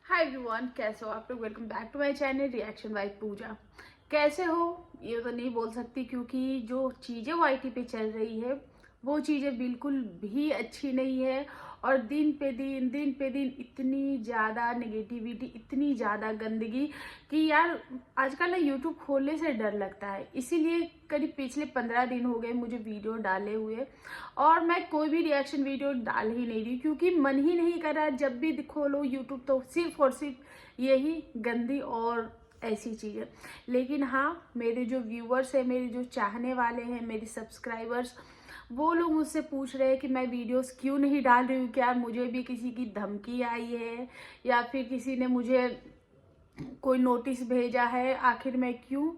Hi everyone, कैसे हो आप लोग। Welcome back to my channel reaction by Pooja. कैसे हो ये तो नहीं बोल सकती, क्योंकि जो चीज़ें वाईटी पे चल रही है वो चीज़ें बिल्कुल भी अच्छी नहीं है। और दिन पे दिन इतनी ज़्यादा नेगेटिविटी, इतनी ज़्यादा गंदगी कि यार आजकल ना यूट्यूब खोलने से डर लगता है। इसीलिए करीब पिछले 15 दिन हो गए मुझे वीडियो डाले हुए, और मैं कोई भी रिएक्शन वीडियो डाल ही नहीं रही, क्योंकि मन ही नहीं कर रहा। जब भी खोलो यूट्यूब तो सिर्फ और सिर्फ यही गंदी और ऐसी चीज़ें। लेकिन हाँ, मेरे जो व्यूअर्स हैं, मेरे जो चाहने वाले हैं, मेरे सब्सक्राइबर्स, वो लोग मुझसे पूछ रहे हैं कि मैं वीडियोस क्यों नहीं डाल रही हूँ। क्या मुझे भी किसी की धमकी आई है या फिर किसी ने मुझे कोई नोटिस भेजा है, आखिर मैं क्यों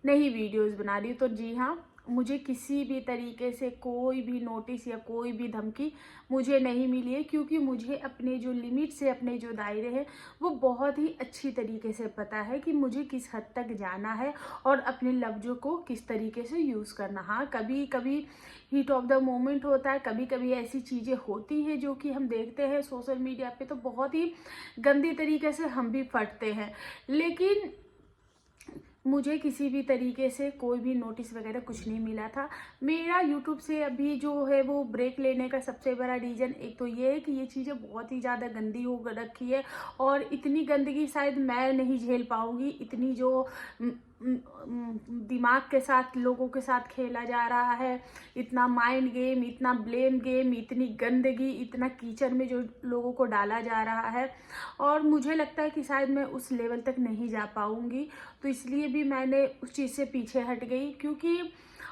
नहीं वीडियोस बना रही हूँ। तो जी हाँ, मुझे किसी भी तरीके से कोई भी नोटिस या कोई भी धमकी मुझे नहीं मिली है, क्योंकि मुझे अपने जो लिमिट से, अपने जो दायरे हैं, वो बहुत ही अच्छी तरीके से पता है कि मुझे किस हद तक जाना है और अपने लफ्ज़ों को किस तरीके से यूज़ करना। हाँ, कभी कभी हीट ऑफ द मोमेंट होता है, कभी कभी ऐसी चीज़ें होती हैं जो कि हम देखते हैं सोशल मीडिया पे, तो बहुत ही गंदी तरीके से हम भी फटते हैं। लेकिन मुझे किसी भी तरीके से कोई भी नोटिस वगैरह कुछ नहीं मिला था। मेरा यूट्यूब से अभी जो है वो ब्रेक लेने का सबसे बड़ा रीज़न एक तो ये है कि ये चीज़ें बहुत ही ज़्यादा गंदी हो रखी है, और इतनी गंदगी शायद मैं नहीं झेल पाऊँगी। इतनी जो दिमाग के साथ, लोगों के साथ खेला जा रहा है, इतना माइंड गेम, इतना ब्लेम गेम, इतनी गंदगी, इतना कीचड़ में जो लोगों को डाला जा रहा है, और मुझे लगता है कि शायद मैं उस लेवल तक नहीं जा पाऊँगी। तो इसलिए भी मैंने उस चीज़ से पीछे हट गई, क्योंकि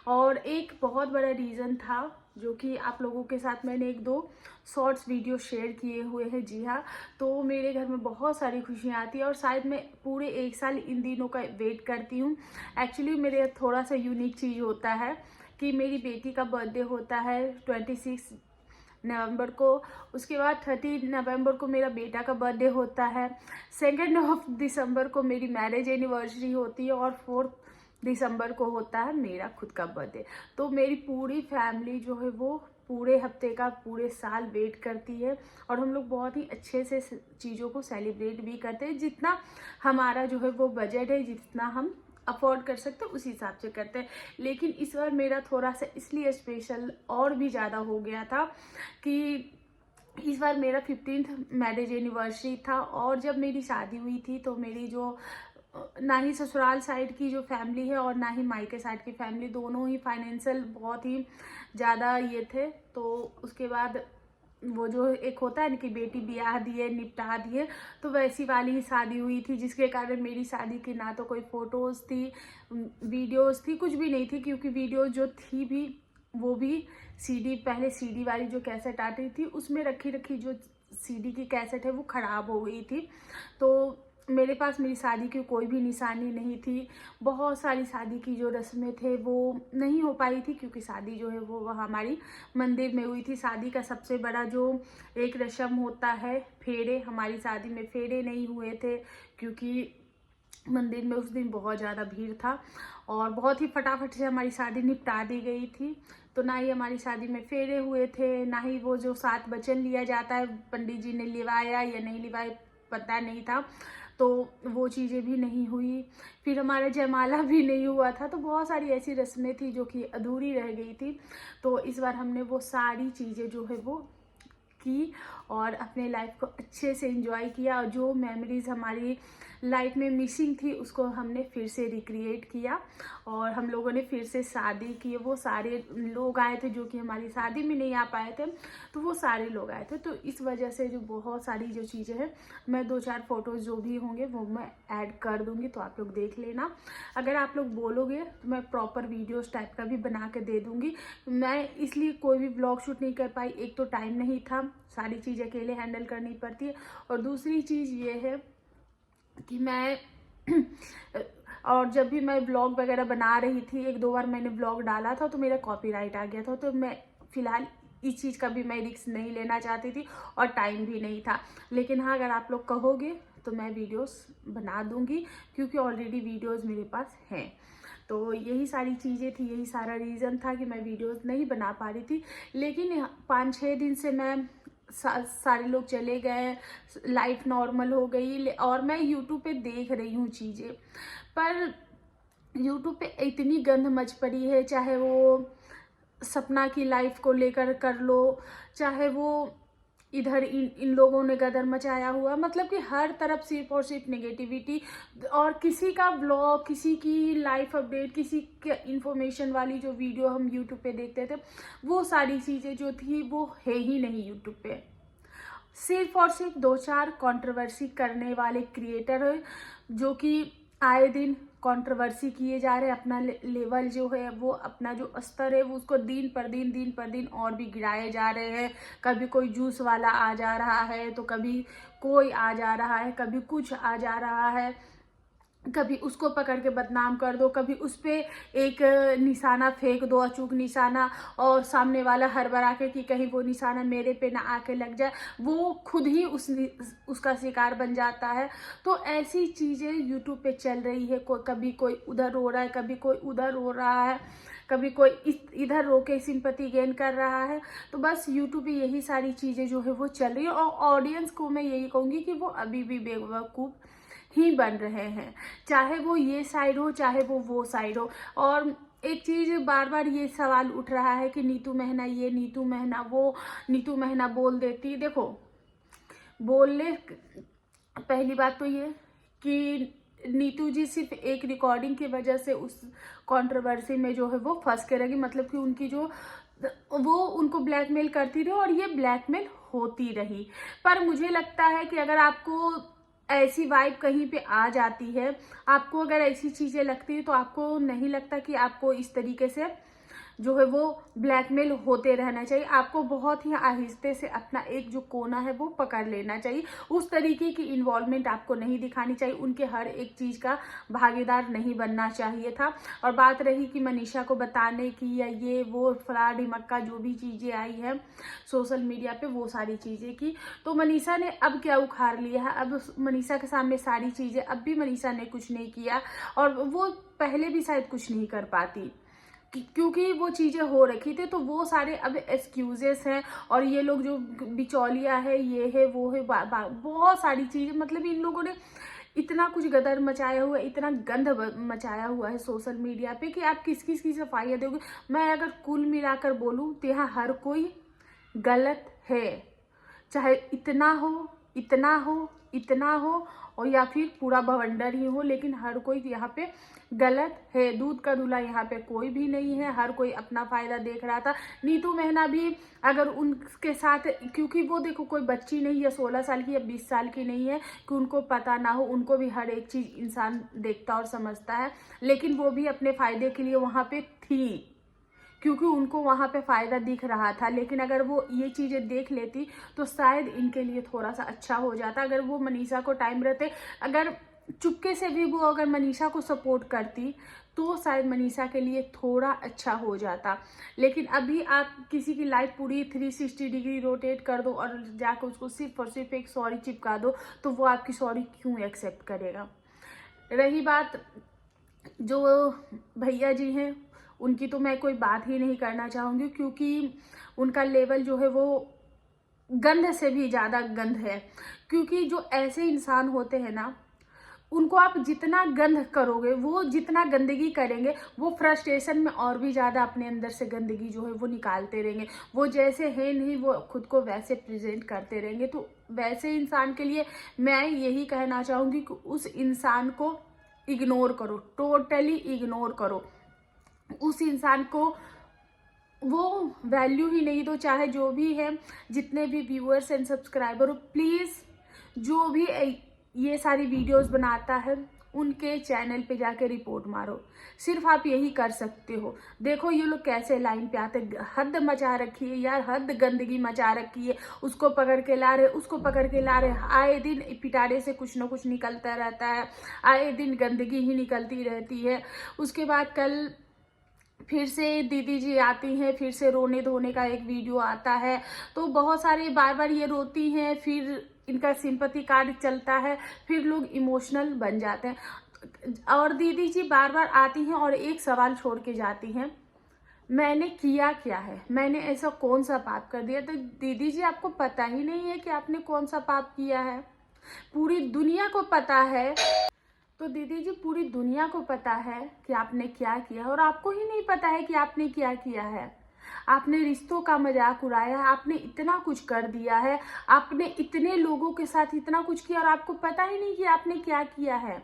और एक बहुत बड़ा रीज़न था जो कि आप लोगों के साथ मैंने एक दो शॉर्ट्स वीडियो शेयर किए हुए हैं। जी हाँ, तो मेरे घर में बहुत सारी खुशियाँ आती है, और शायद मैं पूरे एक साल इन दिनों का वेट करती हूँ। एक्चुअली मेरे थोड़ा सा यूनिक चीज़ होता है कि मेरी बेटी का बर्थडे होता है 26 नवंबर को, उसके बाद 30 नवंबर को मेरा बेटा का बर्थडे होता है, 2 दिसंबर को मेरी मैरिज एनिवर्सरी होती है, और 4 दिसंबर को होता है मेरा खुद का बर्थडे। तो मेरी पूरी फैमिली जो है वो पूरे हफ्ते का, पूरे साल वेट करती है, और हम लोग बहुत ही अच्छे से चीज़ों को सेलिब्रेट भी करते हैं। जितना हमारा जो है वो बजट है, जितना हम अफोर्ड कर सकते हैं उस हिसाब से करते हैं। लेकिन इस बार मेरा थोड़ा सा इसलिए स्पेशल और भी ज़्यादा हो गया था कि इस बार मेरा 15th मैरिज एनिवर्सरी था, और जब मेरी शादी हुई थी तो मेरी जो ना ही ससुराल साइड की जो फैमिली है और ना ही मायके साइड की फैमिली, दोनों ही फाइनेंशियल बहुत ही ज़्यादा ये थे। तो उसके बाद वो जो एक होता है ना कि बेटी ब्याह दिए, निपटा दिए, तो वैसी वाली ही शादी हुई थी, जिसके कारण मेरी शादी की ना तो कोई फोटोज़ थी, वीडियोज़ थी, कुछ भी नहीं थी। क्योंकि वीडियो जो थी भी वो भी सीडी, पहले सीडी वाली जो कैसेट आती थी उसमें रखी रखी जो सीडी की कैसेट है वो ख़राब हो गई थी। तो मेरे पास मेरी शादी की कोई भी निशानी नहीं थी। बहुत सारी शादी की जो रस्में थे वो नहीं हो पाई थी, क्योंकि शादी जो है वो हमारी मंदिर में हुई थी। शादी का सबसे बड़ा जो एक रस्म होता है फेरे, हमारी शादी में फेरे नहीं हुए थे, क्योंकि मंदिर में उस दिन बहुत ज़्यादा भीड़ था, और बहुत ही फटाफट से हमारी शादी निपटा दी गई थी। तो ना ही हमारी शादी में फेरे हुए थे, ना ही वो जो 7 वचन लिया जाता है पंडित जी ने लिवाया या नहीं लिवाया पता नहीं था, तो वो चीज़ें भी नहीं हुई। फिर हमारा जयमाला भी नहीं हुआ था। तो बहुत सारी ऐसी रस्में थी जो कि अधूरी रह गई थी। तो इस बार हमने वो सारी चीज़ें जो है वो की, और अपने लाइफ को अच्छे से एंजॉय किया, और जो मेमोरीज हमारी लाइफ में मिसिंग थी उसको हमने फिर से रिक्रिएट किया, और हम लोगों ने फिर से शादी की। वो सारे लोग आए थे जो कि हमारी शादी में नहीं आ पाए थे, तो वो सारे लोग आए थे। तो इस वजह से जो बहुत सारी जो चीज़ें हैं, मैं 2-4 फोटोज़ जो भी होंगे वो मैं ऐड कर दूंगी, तो आप लोग देख लेना। अगर आप लोग बोलोगे तो मैं प्रॉपर वीडियोस टाइप का भी बना के दे दूंगी। मैं इसलिए कोई भी ब्लॉग शूट नहीं कर पाई, एक तो टाइम नहीं था, सारी चीज़ अकेले हैंडल करनी पड़ती है, और दूसरी चीज़ ये है कि मैं और जब भी मैं ब्लॉग वगैरह बना रही थी, 1-2 बार मैंने ब्लॉग डाला था तो मेरा कॉपीराइट आ गया था। तो मैं फ़िलहाल इस चीज़ का भी मैं रिस्क नहीं लेना चाहती थी, और टाइम भी नहीं था। लेकिन हाँ, अगर आप लोग कहोगे तो मैं वीडियोस बना दूंगी, क्योंकि ऑलरेडी वीडियोस मेरे पास हैं। तो यही सारी चीज़ें थी, यही सारा रीज़न था कि मैं वीडियोस नहीं बना पा रही थी। लेकिन 5-6 दिन से मैं सारे लोग चले गए, लाइफ नॉर्मल हो गई। और मैं यूट्यूब पे देख रही हूँ चीज़ें, पर यूट्यूब पे इतनी गंद मच पड़ी है, चाहे वो सपना की लाइफ को लेकर कर लो, चाहे वो इधर इन लोगों ने गदर मचाया हुआ, मतलब कि हर तरफ सिर्फ और सिर्फ नेगेटिविटी। और किसी का ब्लॉग, किसी की लाइफ अपडेट, किसी के इंफॉर्मेशन वाली जो वीडियो हम यूट्यूब पे देखते थे, वो सारी चीज़ें जो थी वो है ही नहीं यूट्यूब पे। सिर्फ और सिर्फ 2-4 कंट्रोवर्सी करने वाले क्रिएटर है, जो कि आए दिन कंट्रोवर्सी किए जा रहे हैं। अपना लेवल जो है वो, अपना जो स्तर है वो, उसको दिन पर दिन और भी गिराए जा रहे हैं। कभी कोई जूस वाला आ जा रहा है, तो कभी कोई आ जा रहा है, कभी कुछ आ जा रहा है, कभी उसको पकड़ के बदनाम कर दो, कभी उस पर एक निशाना फेंक दो, अचूक निशाना, और सामने वाला हड़बड़ा के कि कहीं वो निशाना मेरे पे ना आके लग जाए, वो खुद ही उसका शिकार बन जाता है। तो ऐसी चीज़ें यूट्यूब पे चल रही है। कभी कोई उधर रो रहा है, कभी कोई उधर रो रहा है, कभी कोई इधर रो के सिंपैथी गेन कर रहा है। तो बस यूट्यूब पे यही सारी चीज़ें जो है वो चल रही है। और ऑडियंस को मैं यही कहूँगी कि वो अभी भी बेवकूफ़ ही बन रहे हैं, चाहे वो ये साइड हो, चाहे वो साइड हो। और एक चीज़ बार बार ये सवाल उठ रहा है कि नीतू महना ये, नीतू महना वो, नीतू महना बोल देती। देखो, बोलने, पहली बात तो ये कि नीतू जी सिर्फ एक रिकॉर्डिंग की वजह से उस कंट्रोवर्सी में जो है वो फंस के रहेगी। मतलब कि उनकी जो, वो उनको ब्लैकमेल करती रही और ये ब्लैकमेल होती रही। पर मुझे लगता है कि अगर आपको ऐसी वाइब कहीं पे आ जाती है, आपको अगर ऐसी चीज़ें लगती है, तो आपको नहीं लगता कि आपको इस तरीके से जो है वो ब्लैकमेल होते रहना चाहिए। आपको बहुत ही आहिस्ते से अपना एक जो कोना है वो पकड़ लेना चाहिए। उस तरीके की इन्वॉल्वमेंट आपको नहीं दिखानी चाहिए, उनके हर एक चीज़ का भागीदार नहीं बनना चाहिए था। और बात रही कि मनीषा को बताने की या ये वो फला ढिमक्का जो भी चीज़ें आई है सोशल मीडिया पे, वो सारी चीज़ें की, तो मनीषा ने अब क्या उखाड़ लिया है? अब मनीषा के सामने सारी चीज़ें, अब भी मनीषा ने कुछ नहीं किया, और वो पहले भी शायद कुछ नहीं कर पाती क्योंकि वो चीज़ें हो रखी थी। तो वो सारे अब एक्सक्यूजेस हैं। और ये लोग जो बिचौलिया है, ये है वो है, बहुत सारी चीज़ें, मतलब इन लोगों ने इतना कुछ गदर मचाया हुआ है, इतना गंद मचाया हुआ है सोशल मीडिया पे कि आप किस किस की सफाइयाँ दोगे। मैं अगर कुल मिलाकर बोलूँ तो यहाँ हर कोई गलत है, चाहे इतना हो, इतना हो, इतना हो, और या फिर पूरा बवंडर ही हो, लेकिन हर कोई यहाँ पे गलत है। दूध का दूल्हा यहाँ पे कोई भी नहीं है, हर कोई अपना फायदा देख रहा था। नीतू महना भी अगर उनके साथ, क्योंकि वो देखो कोई बच्ची नहीं है 16 साल की या 20 साल की नहीं है कि उनको पता ना हो, उनको भी हर एक चीज़ इंसान देखता और समझता है, लेकिन वो भी अपने फायदे के लिए वहाँ पे थी क्योंकि उनको वहाँ पे फ़ायदा दिख रहा था। लेकिन अगर वो ये चीज़ें देख लेती तो शायद इनके लिए थोड़ा सा अच्छा हो जाता। अगर वो मनीषा को टाइम रहते, अगर चुपके से भी वो अगर मनीषा को सपोर्ट करती, तो शायद मनीषा के लिए थोड़ा अच्छा हो जाता। लेकिन अभी आप किसी की लाइफ पूरी 360 डिग्री रोटेट कर दो और जाकर उसको सिर्फ और सिर्फ एक सॉरी चिपका दो, तो वो आपकी सॉरी क्यों एक्सेप्ट करेगा? रही बात जो भैया जी हैं, उनकी तो मैं कोई बात ही नहीं करना चाहूँगी, क्योंकि उनका लेवल जो है वो गंध से भी ज़्यादा गंध है। क्योंकि जो ऐसे इंसान होते हैं ना, उनको आप जितना गंध करोगे, वो जितना गंदगी करेंगे, वो फ्रस्ट्रेशन में और भी ज़्यादा अपने अंदर से गंदगी जो है वो निकालते रहेंगे। वो जैसे है नहीं, वो खुद को वैसे प्रेजेंट करते रहेंगे। तो वैसे इंसान के लिए मैं यही कहना चाहूँगी कि उस इंसान को इग्नोर करो, टोटली इग्नोर करो। उस इंसान को वो वैल्यू ही नहीं दो, चाहे जो भी है, जितने भी व्यूअर्स एंड सब्सक्राइबर हो, प्लीज़ जो भी ये सारी वीडियोस बनाता है उनके चैनल पे जाके रिपोर्ट मारो। सिर्फ आप यही कर सकते हो। देखो ये लोग कैसे लाइन पे आते, हद मचा रखी है यार, हद गंदगी मचा रखी है। उसको पकड़ के ला रहे, उसको पकड़ के ला रहे, आए दिन पिटारे से कुछ ना कुछ निकलता रहता है, आए दिन गंदगी ही निकलती रहती है। उसके बाद कल फिर से दीदी जी आती हैं, फिर से रोने धोने का एक वीडियो आता है, तो बहुत सारे बार बार ये रोती हैं, फिर इनका सिंपैथी कार्ड चलता है, फिर लोग इमोशनल बन जाते हैं। और दीदी जी बार बार आती हैं और एक सवाल छोड़ के जाती हैं, मैंने किया क्या है, मैंने ऐसा कौन सा पाप कर दिया? तो दीदी जी आपको पता ही नहीं है कि आपने कौन सा पाप किया है। पूरी दुनिया को पता है। तो दीदी जी पूरी दुनिया को पता है कि आपने क्या किया, और आपको ही नहीं पता है कि आपने क्या किया है। आपने रिश्तों का मजाक उड़ाया है, आपने इतना कुछ कर दिया है, आपने इतने लोगों के साथ इतना कुछ किया और आपको पता ही नहीं कि आपने क्या किया है।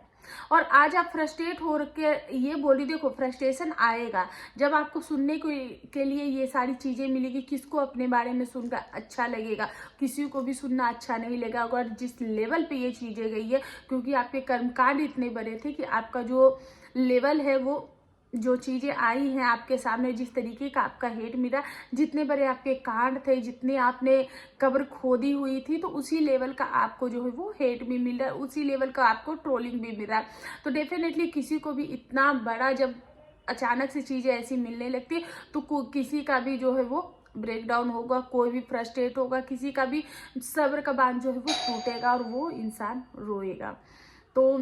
और आज आप फ्रस्ट्रेट हो के ये बोली, देखो फ्रस्ट्रेशन आएगा जब आपको सुनने को के लिए ये सारी चीजें मिलेगी। किसको अपने बारे में सुनकर अच्छा लगेगा, किसी को भी सुनना अच्छा नहीं लगेगा। अगर जिस लेवल पे ये चीजें गई है, क्योंकि आपके कर्मकांड इतने बड़े थे कि आपका जो लेवल है, वो जो चीजें आई हैं आपके सामने, जिस तरीके का आपका हेट मिला, जितने बड़े आपके कांड थे, जितने आपने कब्र खोदी हुई थी, तो उसी लेवल का आपको जो है वो हेट भी मिल रहा है, उसी लेवल का आपको ट्रोलिंग भी मिल रहा है। तो डेफिनेटली किसी को भी इतना बड़ा जब अचानक से चीजें ऐसी मिलने लगती है, तो किसी का भी जो है वो ब्रेक डाउन होगा, कोई भी फ्रस्ट्रेट होगा, किसी का भी सब्र का बांध जो है वो टूटेगा और वो इंसान रोएगा। तो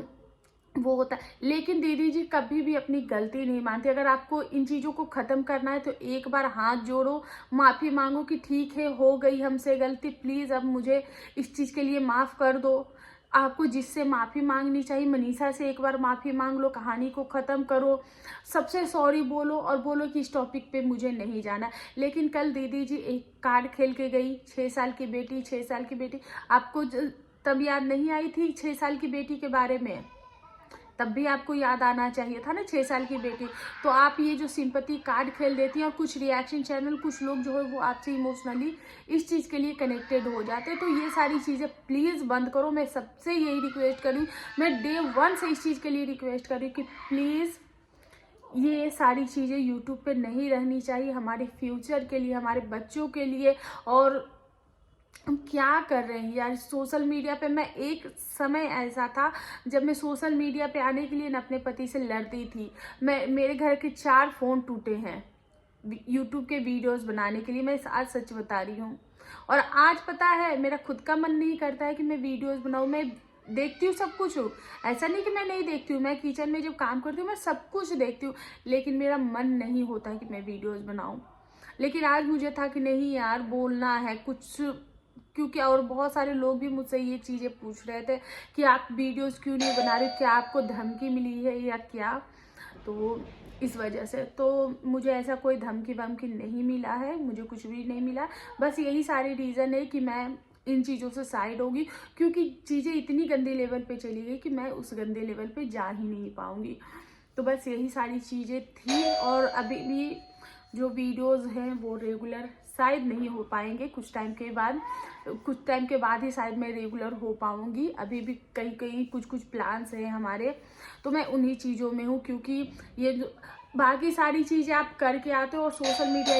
वो होता है। लेकिन दीदी जी कभी भी अपनी गलती नहीं मानती। अगर आपको इन चीज़ों को ख़त्म करना है तो एक बार हाथ जोड़ो, माफ़ी मांगो कि ठीक है, हो गई हमसे गलती, प्लीज़ अब मुझे इस चीज़ के लिए माफ़ कर दो। आपको जिससे माफ़ी मांगनी चाहिए, मनीषा से एक बार माफ़ी मांग लो, कहानी को ख़त्म करो, सबसे सॉरी बोलो और बोलो कि इस टॉपिक पे मुझे नहीं जाना। लेकिन कल दीदी जी एक कार्ड खेल के गई, 6 साल की बेटी, 6 साल की बेटी, आपको तब याद नहीं आई थी 6 साल की बेटी के बारे में? तब भी आपको याद आना चाहिए था ना 6 साल की बेटी। तो आप ये जो सिंपैथी कार्ड खेल देती हैं, और कुछ रिएक्शन चैनल, कुछ लोग जो है वो आपसे इमोशनली इस चीज़ के लिए कनेक्टेड हो जाते हैं। तो ये सारी चीज़ें प्लीज़ बंद करो। मैं सबसे यही रिक्वेस्ट कर रही हूँ, मैं डे 1 से इस चीज़ के लिए रिक्वेस्ट कर रही हूँ कि प्लीज़ ये सारी चीज़ें यूट्यूब पे नहीं रहनी चाहिए, हमारे फ्यूचर के लिए, हमारे बच्चों के लिए। और हम क्या कर रहे हैं यार सोशल मीडिया पे? मैं एक समय ऐसा था जब मैं सोशल मीडिया पे आने के लिए न अपने पति से लड़ती थी। मेरे घर के 4 फ़ोन टूटे हैं यूट्यूब के वीडियोस बनाने के लिए, मैं आज सच बता रही हूँ। और आज पता है मेरा खुद का मन नहीं करता है कि मैं वीडियोस बनाऊँ। मैं देखती हूँ सब कुछ हूँ, ऐसा नहीं कि मैं नहीं देखती हूँ, मैं किचन में जब काम करती हूँ मैं सब कुछ देखती हूँ, लेकिन मेरा मन नहीं होता है कि मैं वीडियोस बनाऊँ। लेकिन आज मुझे था कि नहीं यार, बोलना है कुछ, क्योंकि और बहुत सारे लोग भी मुझसे ये चीज़ें पूछ रहे थे कि आप वीडियोस क्यों नहीं बना रहे, क्या आपको धमकी मिली है या क्या? तो इस वजह से तो मुझे ऐसा कोई धमकी वमकी नहीं मिला है, मुझे कुछ भी नहीं मिला। बस यही सारी रीज़न है कि मैं इन चीज़ों से साइड होगी, क्योंकि चीज़ें इतनी गंदे लेवल पे चली गई कि मैं उस गंदे लेवल पे जा ही नहीं पाऊँगी। तो बस यही सारी चीज़ें थी। और अभी भी जो वीडियोस हैं वो रेगुलर शायद नहीं हो पाएंगे, कुछ टाइम के बाद ही शायद मैं रेगुलर हो पाऊंगी। अभी भी कहीं कहीं कुछ प्लान्स हैं हमारे, तो मैं उन्हीं चीज़ों में हूँ। क्योंकि ये जो बाकी सारी चीज़ें आप करके आते हो, और सोशल मीडिया